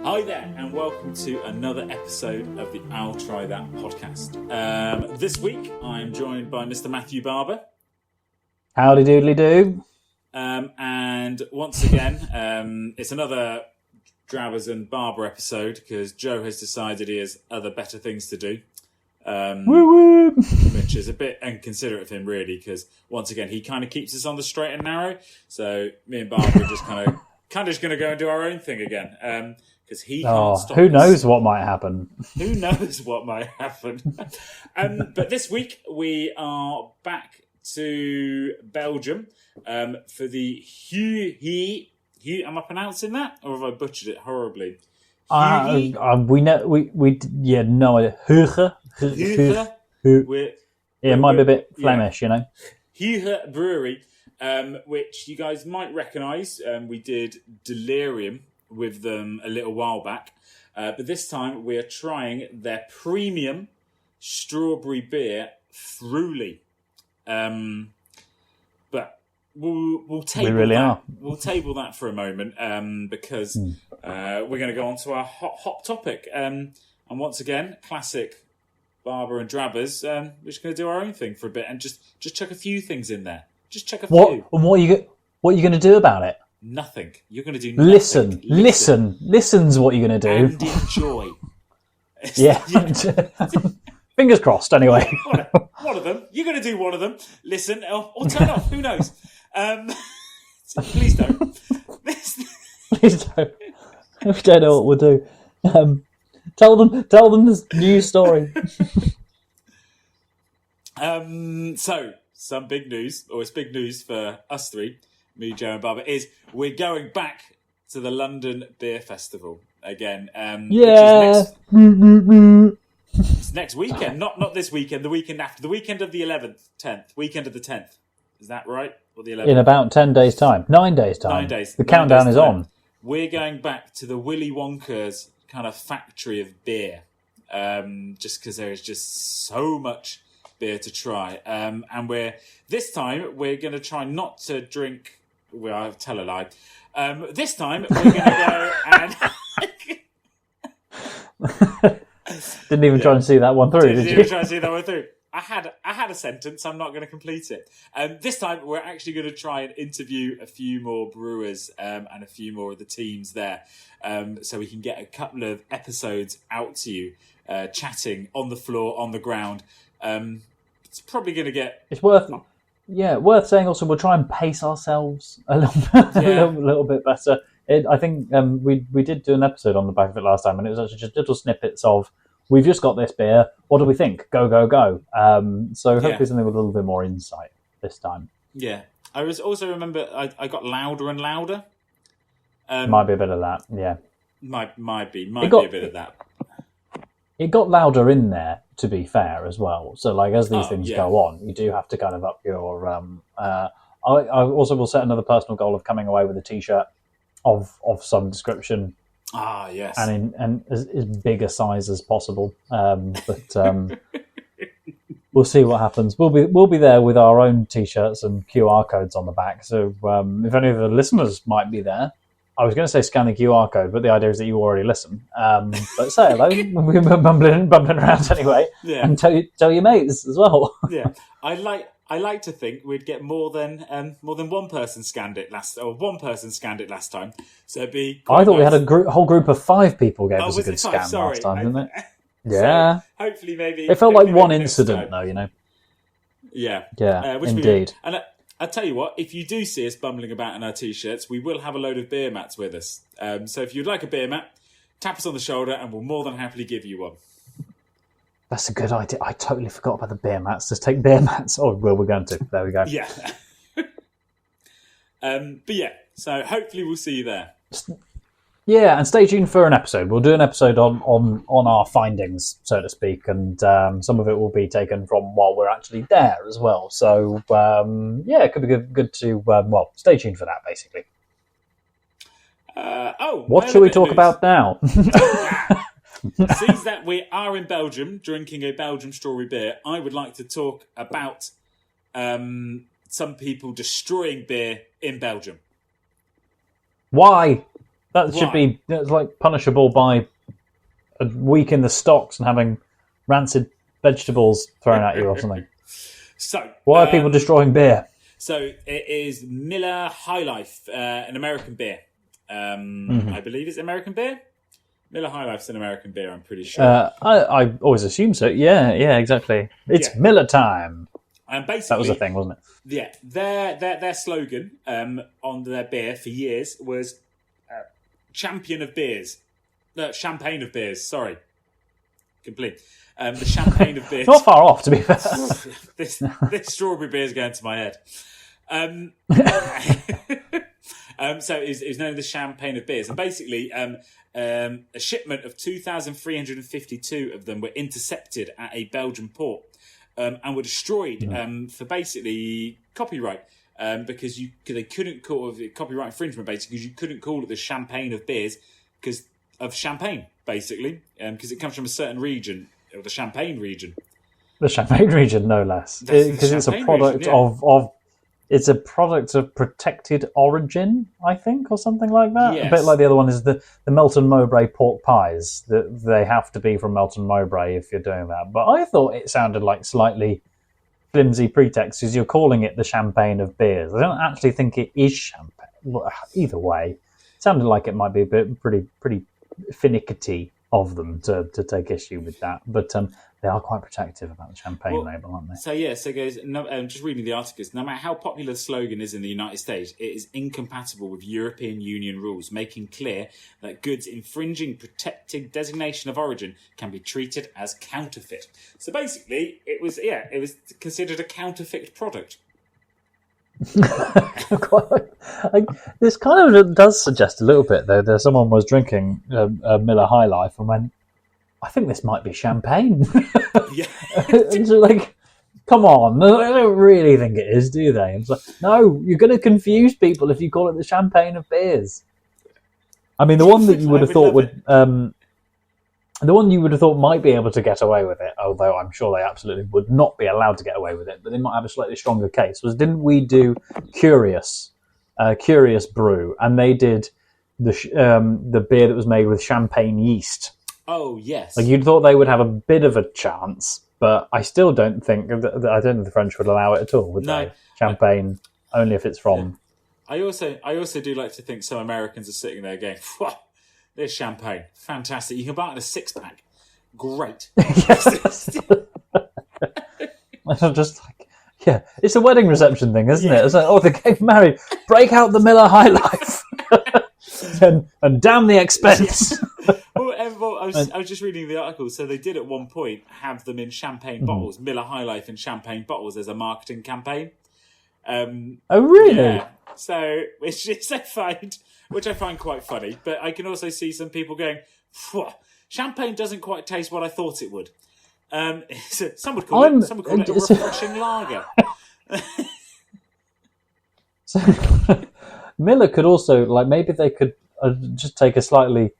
Hi there, and welcome to another episode of the I'll Try That podcast. This week, I'm joined by Mr. Matthew Barber. Howdy doodly do. And once again, it's another Drabbers and Barber episode because Joe has decided he has other better things to do. Woo-woo. Which is a bit inconsiderate of him, really, because once again, he kind of keeps us on the straight and narrow. So me and Barber are just kind of just going to go and do our own thing again. Because he can't stop who us. knows what might happen? Who knows what might happen? But this week we are back to Belgium for the Huyghe. Am I pronouncing that, or have I butchered it horribly? We know we no idea. Huyghe. It might be a bit Flemish, you know. Huyghe Brewery, which you guys might recognise. We did Delirium with them a little while back, but this time we are trying their premium strawberry beer, Fruli. But we'll table that for a moment because we're going to go on to our hot topic. And once again, classic Barber and Drabbers. We're just going to do our own thing for a bit and just chuck a few things in there. Just chuck a few. What are you going to do about it? Nothing. You're going to do nothing. Listen's what you're going to do. And enjoy. Yeah. Fingers crossed, anyway. One of them. You're going to do one of them. Listen or turn off. Who knows? Please don't. Please don't. We don't know what we'll do. Tell them this news story. So, some big news, or it's big news for us three, me, Joe and Barber, is we're going back to the London Beer Festival again. Yeah. It's next weekend, not this weekend, the weekend after, the weekend of the 11th, 10th, weekend of the 10th. Is that right? Or the 11th? In about 10 days' time. 9 days' time. 9 days. The countdown is on. We're going back to the Willy Wonka's kind of factory of beer, just because there is just so much beer to try. And this time we're going to try not to drink. Well, I'll tell a lie. This time we're going to go and Didn't even try and see that one through, did you? Didn't even try and see that one through. I had a sentence. I'm not going to complete it. This time we're actually going to try and interview a few more brewers and a few more of the teams there, so we can get a couple of episodes out to you, chatting on the floor, on the ground. It's probably going to get. It's worth saying. Also, we'll try and pace ourselves a little bit better. I think we did do an episode on the back of it last time, and it was actually just little snippets of. We've just got this beer. What do we think? Go, go, go. So hopefully something with a little bit more insight this time. Yeah. I also remember I got louder and louder. Might be a bit of that, yeah. Might be a bit of that. It got louder in there, to be fair, as well. So, like, as these things go on, you do have to kind of up your... I also will set another personal goal of coming away with a T-shirt of some description. Ah, yes. And as big a size as possible. But we'll see what happens. We'll be there with our own T-shirts and QR codes on the back. So if any of the listeners might be there, I was going to say scan the QR code, but the idea is that you already listen. But say hello. We're bumbling around anyway. Yeah. And tell your mates as well. Yeah. I like to think we'd get more than one person scanned it last time. So it'd be. I thought we had a whole group of 5 people gave us a good scan last time, didn't it? Yeah. So hopefully, maybe it felt like one incident, though. You know. Yeah. Yeah. Indeed. And I tell you what, if you do see us bumbling about in our T-shirts, we will have a load of beer mats with us. So if you'd like a beer mat, tap us on the shoulder, and we'll more than happily give you one. That's a good idea. I totally forgot about the beer mats. Just take beer mats. Oh, well, we're going to. There we go. Yeah. But yeah, so hopefully we'll see you there. Yeah, and stay tuned for an episode. We'll do an episode on our findings, so to speak, and some of it will be taken from while we're actually there as well. So, it could be good to, stay tuned for that, basically. What should we talk about now? Since that we are in Belgium, drinking a Belgium strawberry beer, I would like to talk about some people destroying beer in Belgium. Why? That should be like punishable by a week in the stocks and having rancid vegetables thrown at you or something. So, why are people destroying beer? So it is Miller High Life, an American beer. I believe it's American beer. Miller High Life's an American beer, I'm pretty sure. I always assume so. Yeah, exactly. It's Miller time. And basically, that was a thing, wasn't it? Yeah, their slogan on their beer for years was "Champion of Beers," no, Champagne of Beers. Sorry, complete. The Champagne of Beers. Not far off, to be fair. this strawberry beer is going to my head. So it's known as the Champagne of Beers, and basically, a shipment of 2,352 of them were intercepted at a Belgian port. And were destroyed for basically copyright because they couldn't call it copyright infringement basically because you couldn't call it the Champagne of Beers because of Champagne basically because it comes from a certain region or the Champagne region. The Champagne region, no less, because it's a product of it's a product of protected origin, I think, or something like that. Yes. A bit like the other one is the Melton Mowbray pork pies. That they have to be from Melton Mowbray if you're doing that. But I thought it sounded like slightly flimsy pretext because you're calling it the Champagne of Beers. I don't actually think it is champagne. Either way, it sounded like it might be a bit pretty finicky of them to take issue with that. But they are quite protective about the champagne label, aren't they? So it goes, just reading the articles, no matter how popular the slogan is in the United States, it is incompatible with European Union rules, making clear that goods infringing protected designation of origin can be treated as counterfeit. So basically, it was considered a counterfeit product. This kind of does suggest a little bit, though, that someone was drinking a Miller High Life and went, I think this might be champagne. Yeah. It's like, come on, I don't really think it is, do they? It's like, no, you're going to confuse people if you call it the Champagne of Beers. I mean, the one that you would have thought the one you would have thought might be able to get away with it, although I'm sure they absolutely would not be allowed to get away with it, but they might have a slightly stronger case, didn't we do Curious Brew, and they did the beer that was made with champagne yeast. Oh, yes. Like you'd thought they would have a bit of a chance, but I still don't think the French would allow it at all, would they? Champagne, only if it's from... I also do like to think some Americans are sitting there going, there's champagne. Fantastic. You can buy it in a 6-pack. Great. Just like, yeah, it's a wedding reception thing, isn't it? It's like, they're getting married. Break out the Miller High Life. and damn the expense. I was just reading the article. So they did at one point have them in champagne bottles, Miller High Life in champagne bottles as a marketing campaign. Oh, really? Yeah. So which I find quite funny. But I can also see some people going, champagne doesn't quite taste what I thought it would. Some would call it a refreshing lager. So, Miller could also, like, maybe they could just take a slightly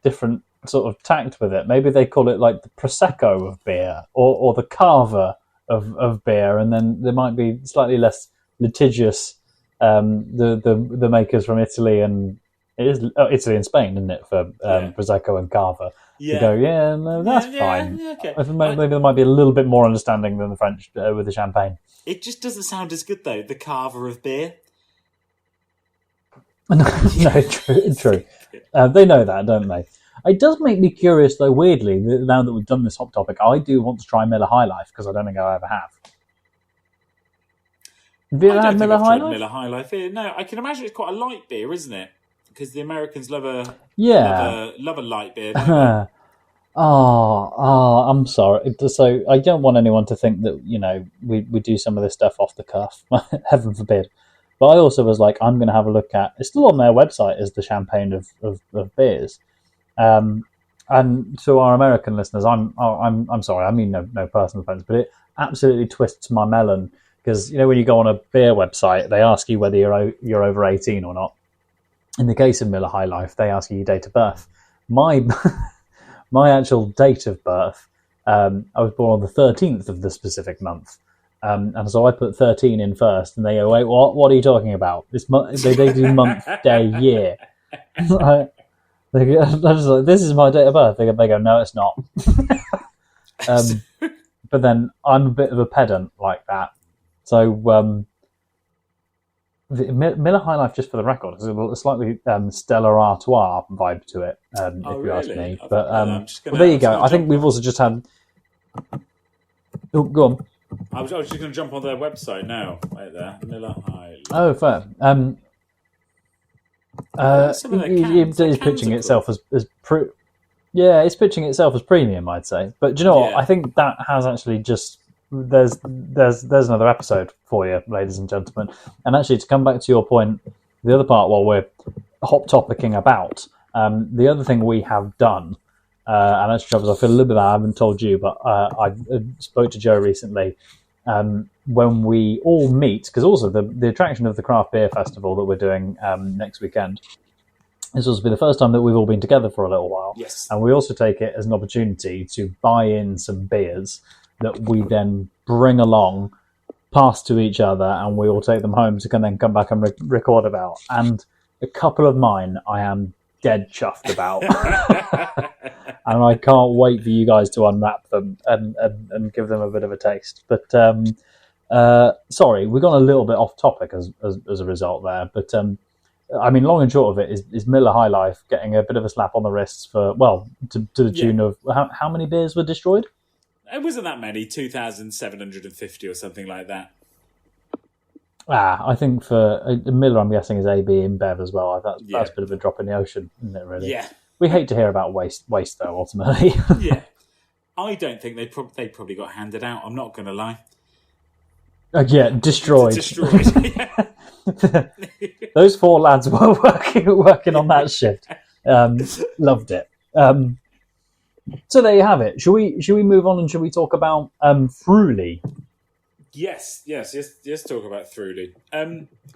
different sort of tact with it. Maybe they call it like the Prosecco of beer or the Carver of beer, and then there might be slightly less litigious. The makers from Italy and it is Italy and Spain, isn't it, for Prosecco and Carver? Yeah. You go, no, that's fine. Yeah, okay. Maybe there might be a little bit more understanding than the French with the champagne. It just doesn't sound as good though. The Carver of beer. No, true. They know that, don't they? It does make me curious, though, weirdly, now that we've done this hot topic, I do want to try Miller High Life, because I don't think I ever have. Have you ever had Miller High Life? Miller High Life. No, I can imagine it's quite a light beer, isn't it? Because the Americans love a light beer. Don't they? I'm sorry. So I don't want anyone to think that, we do some of this stuff off the cuff. Heaven forbid. But I also was like, I'm going to have a look at. It's still on their website as the Champagne of beers. And to our American listeners, I'm sorry. I mean no personal offense, but it absolutely twists my melon because when you go on a beer website, they ask you whether you're over 18 or not. In the case of Miller High Life, they ask you your date of birth. My actual date of birth, I was born on the 13th of the specific month. And so I put 13 in first, and they go, wait, what are you talking about? They do month, day, year. I'm just like, this is my date of birth. They go, no, it's not. But then I'm a bit of a pedant like that. So the Miller High Life, just for the record, has a slightly Stella Artois vibe to it, if you ask me. But well, there you go. I think we've also just had... Oh, go on. I was just going to jump on their website now. Right there. Miller High Life. Oh, fair. It's pitching itself as it's pitching itself as premium, I'd say. But do you know what? I think that has actually just there's another episode for you, ladies and gentlemen. And actually, to come back to your point, the other part while we're hot topicking about, the other thing we have done, and actually, Travis, I feel a little bit bad, I haven't told you, but I spoke to Joe recently. When we all meet, because also the attraction of the craft beer festival that we're doing next weekend, this will be the first time that we've all been together for a little while. Yes. And we also take it as an opportunity to buy in some beers that we then bring along, pass to each other, and we all take them home to then come back and record about. And a couple of mine I am dead chuffed about. And I can't wait for you guys to unwrap them and give them a bit of a taste. But sorry, we've gone a little bit off topic as a result there. But I mean, long and short of it is Miller High Life getting a bit of a slap on the wrists for, well, to the tune of how many beers were destroyed? It wasn't that many, 2,750 or something like that. I think for Miller, I'm guessing is AB and Bev as well. That's a bit of a drop in the ocean, isn't it? Really? Yeah. We hate to hear about waste though. Ultimately, yeah. I don't think they probably got handed out. I'm not going to lie. Destroyed. Destroyed. Those 4 lads were working on that shift. Loved it. So there you have it. Should we move on and should we talk about Fruli? Yes. Talk about Fruli.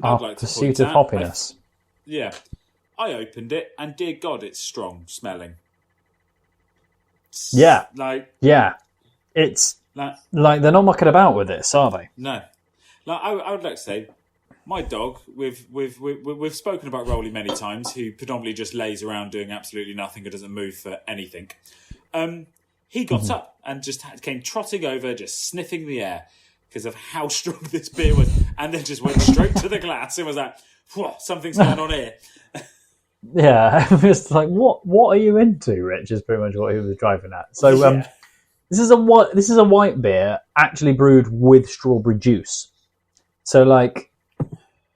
Our pursuit of hoppiness. I opened it, and dear God, it's strong smelling. It's like they're not mucking about with this, are they? No. I would like to say, my dog. We've spoken about Rolly many times, who predominantly just lays around doing absolutely nothing and doesn't move for anything. He got up and just came trotting over, just sniffing the air because of how strong this beer was, and then just went straight to the glass and was like, something's going on here. Yeah, I'm just like, what are you into, Rich? Is pretty much what he was driving at. So, this is a white beer actually brewed with strawberry juice. So, like,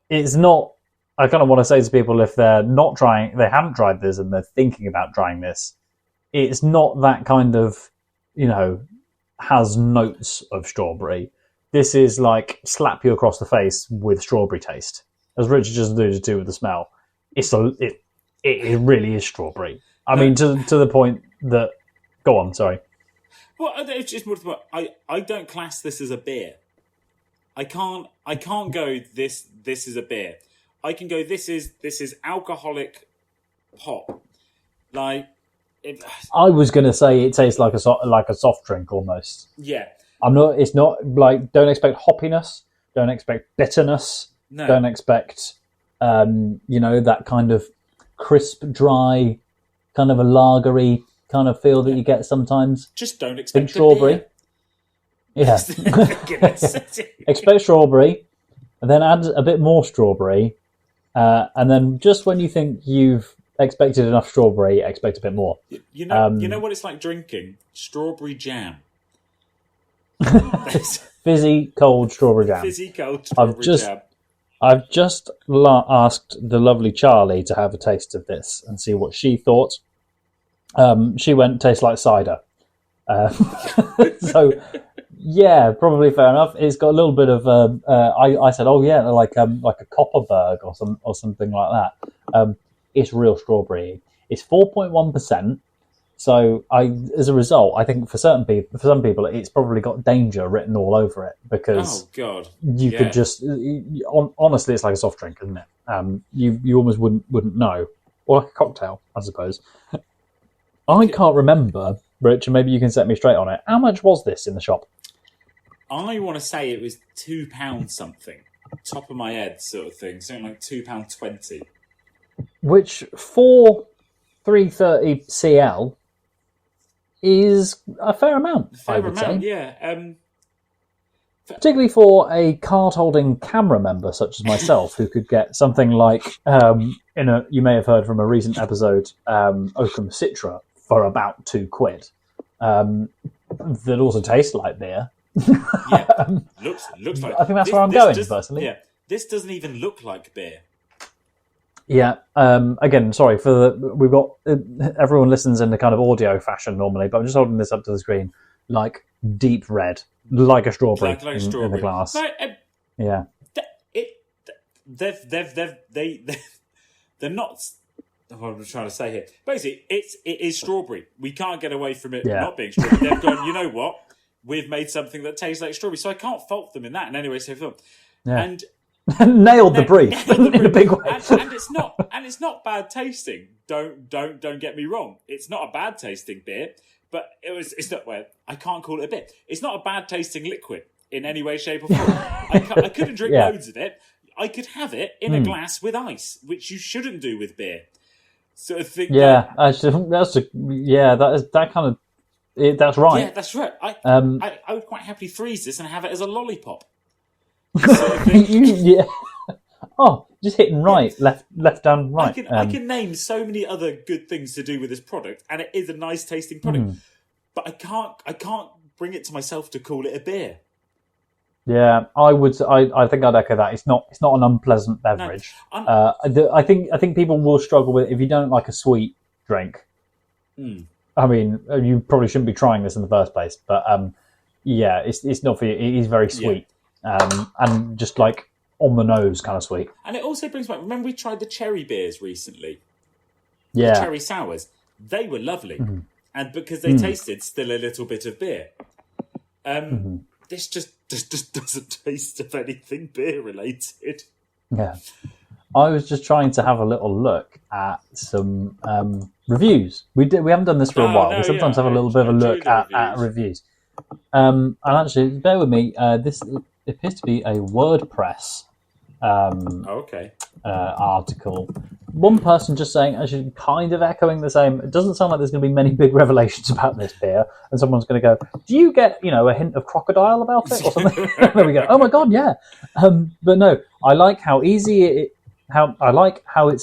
it's not. I kind of want to say to people, if they're not trying, they haven't tried this, and they're thinking about trying this, it's not that kind of, has notes of strawberry. This is like slap you across the face with strawberry taste, as Richard just alluded to with the smell. It really is strawberry. I mean, to the point that... Go on, sorry. Well, it's just more to the point. I don't class this as a beer. I can't go, this is a beer. I can go, this is alcoholic pop. Like... I was going to say it tastes like a soft drink almost. Yeah. It's not like, don't expect hoppiness, don't expect bitterness, don't expect, that kind of crisp, dry, kind of a lagery kind of feel that you get sometimes. Just don't expect strawberry. Yeah. Expect strawberry, and then add a bit more strawberry, and then just when you think you've expected enough strawberry, expect a bit more. You know what it's like drinking? Strawberry jam. Fizzy cold strawberry jam. Fizzy cold strawberry jam. I've just asked the lovely Charlie to have a taste of this and see what she thought. She went, tastes like cider. So, yeah, probably fair enough. It's got a little bit of. I said, oh yeah, like a Copperberg or something like that. It's real strawberry. It's 4.1%. So as a result, I think for some people, it's probably got danger written all over it because you could just honestly, it's like a soft drink, isn't it? You almost wouldn't know, or like a cocktail, I suppose. I can't remember, Rich, and maybe you can set me straight on it. How much was this in the shop? I want to say it was £2 something, top of my head sort of thing, something like £2.20. Which for 330 CL is a fair amount, I would say. Yeah. Particularly for a card-holding camera member such as myself, who could get something like, you may have heard from a recent episode, Oakham Citra for about £2, that also tastes like beer. Yeah, looks like. I think that's where I'm going, personally. Yeah, this doesn't even look like beer. Yeah. Again, sorry we've got everyone listens in the kind of audio fashion normally, but I'm just holding this up to the screen, like deep red, like a strawberry, in the glass. No, yeah. They're not. What I'm trying to say here. Basically, it is strawberry. We can't get away from it not being strawberry. They've gone, you know what? We've made something that tastes like strawberry, so I can't fault them in that in any way, shape, or form. Yeah. And nailed the brief in a big way. and it's not bad tasting. Don't get me wrong. It's not a bad tasting beer, but it's not. Well, I can't call it a beer. It's not a bad tasting liquid in any way, shape, or form. I couldn't drink loads of it. I could have it in a glass with ice, which you shouldn't do with beer. So I think that's right. Yeah, that's right. I would quite happily freeze this and have it as a lollipop. So Oh, just hitting right, left down, right. I can name so many other good things to do with this product, and it is a nice tasting product. But I can't bring it to myself to call it a beer. Yeah, I would. I think I'd echo that. It's not an unpleasant beverage. No, I think people will struggle with it if you don't like a sweet drink. I mean, you probably shouldn't be trying this in the first place. But it's not for you. It is very sweet, and just like on the nose kind of sweet. And it also brings back. Remember, we tried the cherry beers recently. Yeah, the cherry sours. They were lovely, and because they tasted still a little bit of beer. This just doesn't taste of anything beer related. Yeah, I was just trying to have a little look at some reviews. We haven't done this for a while. We sometimes have a little bit of a look at reviews. And actually, bear with me. This appears to be a WordPress article. One person just saying, actually kind of echoing the same, it doesn't sound like there's going to be many big revelations about this beer, and someone's going to go, do you get, a hint of crocodile about it or something? There we go. Oh my god, yeah. But no, I like how it's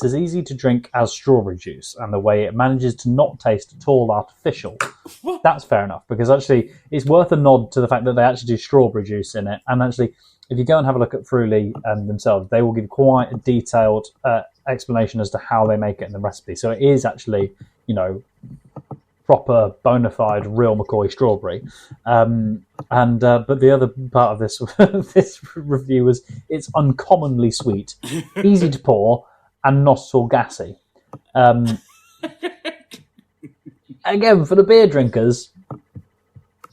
as easy to drink as strawberry juice, and the way it manages to not taste at all artificial. That's fair enough, because actually it's worth a nod to the fact that they actually do strawberry juice in it, and actually if you go and have a look at Fruli themselves, they will give quite a detailed explanation as to how they make it in the recipe. So it is actually, proper, bona fide, real McCoy strawberry. But the other part of this this review was it's uncommonly sweet, easy to pour, and not at all gassy. Again, for the beer drinkers,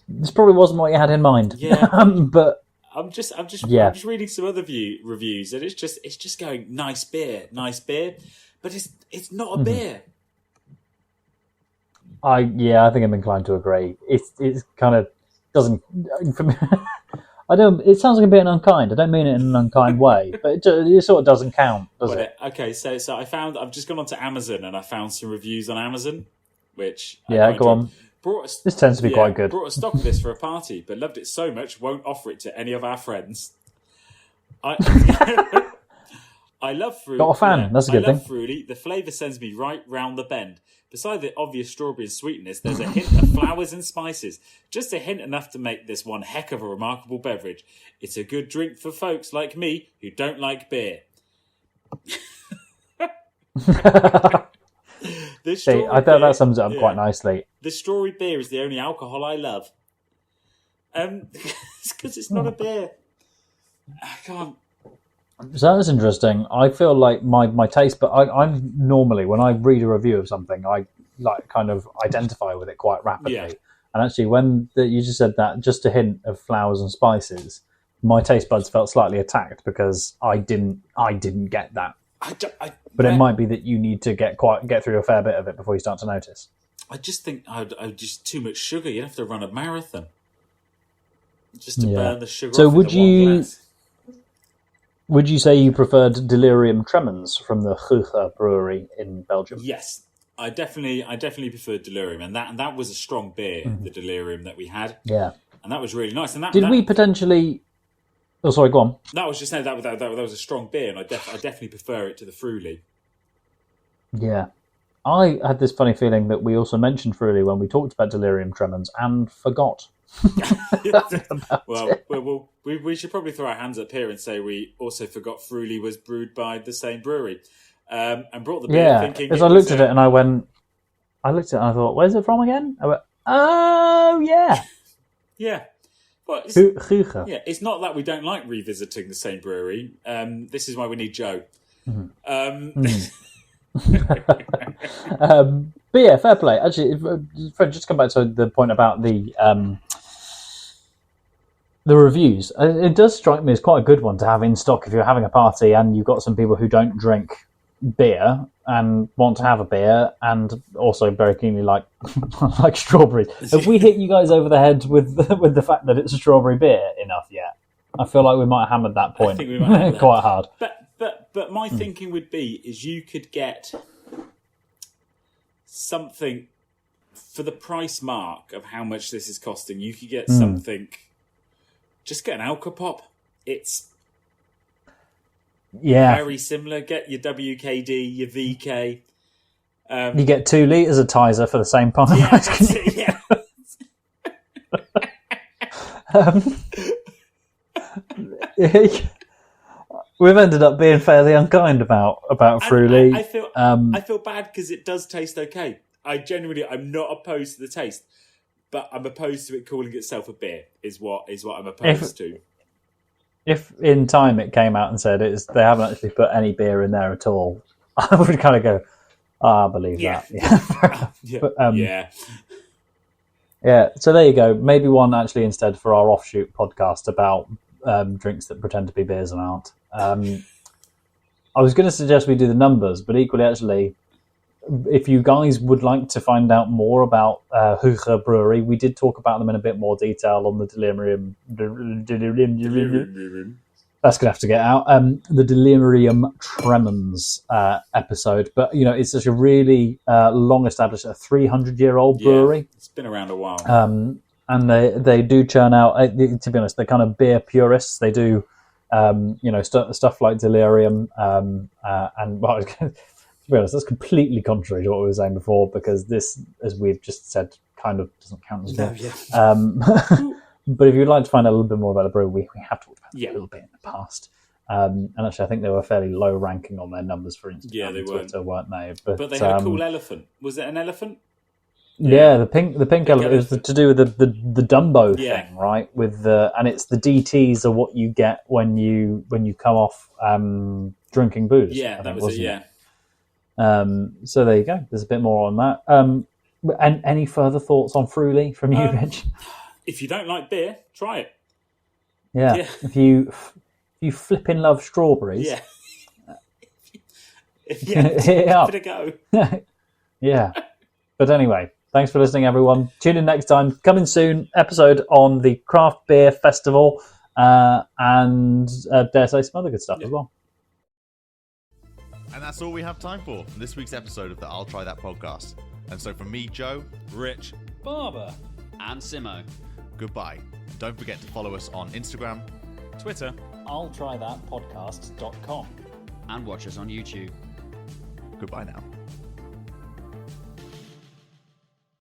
this probably wasn't what you had in mind. Yeah, but. I'm just reading some other reviews, and it's just going nice beer, but it's not a beer. I think I'm inclined to agree. It's kind of doesn't. For me, I don't. It sounds like I'm being unkind. I don't mean it in an unkind way, but it sort of doesn't count, does it? Okay, so I've just gone onto Amazon and I found some reviews on Amazon, which go on. This tends to be quite good. Brought a stock of this for a party, but loved it so much, won't offer it to any of our friends. I love Fruli. Not a fan. That's a good thing. I love Fruli. The flavour sends me right round the bend. Beside the obvious strawberry and sweetness, there's a hint of flowers and spices. Just a hint enough to make this one heck of a remarkable beverage. It's a good drink for folks like me who don't like beer. I thought that sums it up quite nicely. The strawberry beer is the only alcohol I love. It's because it's not a beer. I can't. So that's interesting. I feel like my taste, but I'm normally, when I read a review of something, I kind of identify with it quite rapidly. Yeah. And actually, when you just said that, just a hint of flowers and spices, my taste buds felt slightly attacked because I didn't get that. But it might be that you need to get through a fair bit of it before you start to notice. I just think I'd just too much sugar. You'd have to run a marathon just to burn the sugar. So would you say you preferred Delirium Tremens from the Huyghe Brewery in Belgium? Yes, I definitely preferred Delirium, and that was a strong beer, the Delirium that we had. Yeah. And that was really nice. And we potentially... Oh, sorry, go on. No, I was just saying that was a strong beer, and I definitely prefer it to the Fruli. Yeah. I had this funny feeling that we also mentioned Fruli when we talked about Delirium Tremens and forgot. Well, we should probably throw our hands up here and say we also forgot Fruli was brewed by the same brewery. And brought the beer thinking... As I looked at it and I thought, where's it from again? I went, oh, yeah. Yeah. Well, Huyghe. Yeah, it's not that we don't like revisiting the same brewery. This is why we need Joe. But yeah, fair play. Actually, Fred, just come back to the point about the reviews. It does strike me as quite a good one to have in stock if you're having a party and you've got some people who don't drink beer and want to have a beer and also very keenly like strawberries. Have we hit you guys over the head with the fact that it's a strawberry beer enough yet? I feel like we might have hammered that point quite hard. But my thinking would be is you could get something for the price mark of how much this is costing. You could get something. Just get an Alcopop. It's very similar. Get your WKD, your VK. You get 2 litres of Tizer for the same price. Yeah. We've ended up being fairly unkind about Fruli. I feel bad because it does taste okay. I'm not opposed to the taste, but I'm opposed to it calling itself a beer. Is what I'm opposed to. If in time it came out and said they haven't actually put any beer in there at all, I would kind of go, I believe that. Yeah. So there you go. Maybe one actually instead for our offshoot podcast about drinks that pretend to be beers and aren't. I was going to suggest we do the numbers, but equally, actually, if you guys would like to find out more about Huyghe Brewery, we did talk about them in a bit more detail on the Delirium. That's going to have to get out. The Delirium Tremens episode. But, it's such a really long-established, a 300-year-old brewery. Yeah, it's been around a while. And they do churn out, to be honest, they're kind of beer purists. They do, stuff like Delirium. And, well, to be honest, that's completely contrary to what we were saying before, because this, as we've just said, kind of doesn't count as beer. But if you'd like to find out a little bit more about the brew, we have talked about it a little bit in the past. And actually, I think they were fairly low ranking on their numbers for Instagram and Twitter, weren't they? But they had a cool elephant. Was it an elephant? Yeah, the pink elephant. It was to do with the Dumbo thing, right? And it's the DTs are what you get when you come off drinking booze. Yeah, that was it. Yeah. So there you go. There's a bit more on that. And any further thoughts on Fruli from you, Rich? If you don't like beer, try it. Yeah. If you flipping love strawberries. Yeah. Give it a go. Yeah. But anyway, thanks for listening, everyone. Tune in next time. Coming soon, episode on the Craft Beer Festival and dare say some other good stuff as well. And that's all we have time for this week's episode of the I'll Try That podcast. And so from me, Joe, Rich, Barber, and Simo, goodbye. And don't forget to follow us on Instagram, Twitter, I'll try that podcast.com. and watch us on YouTube. Goodbye now.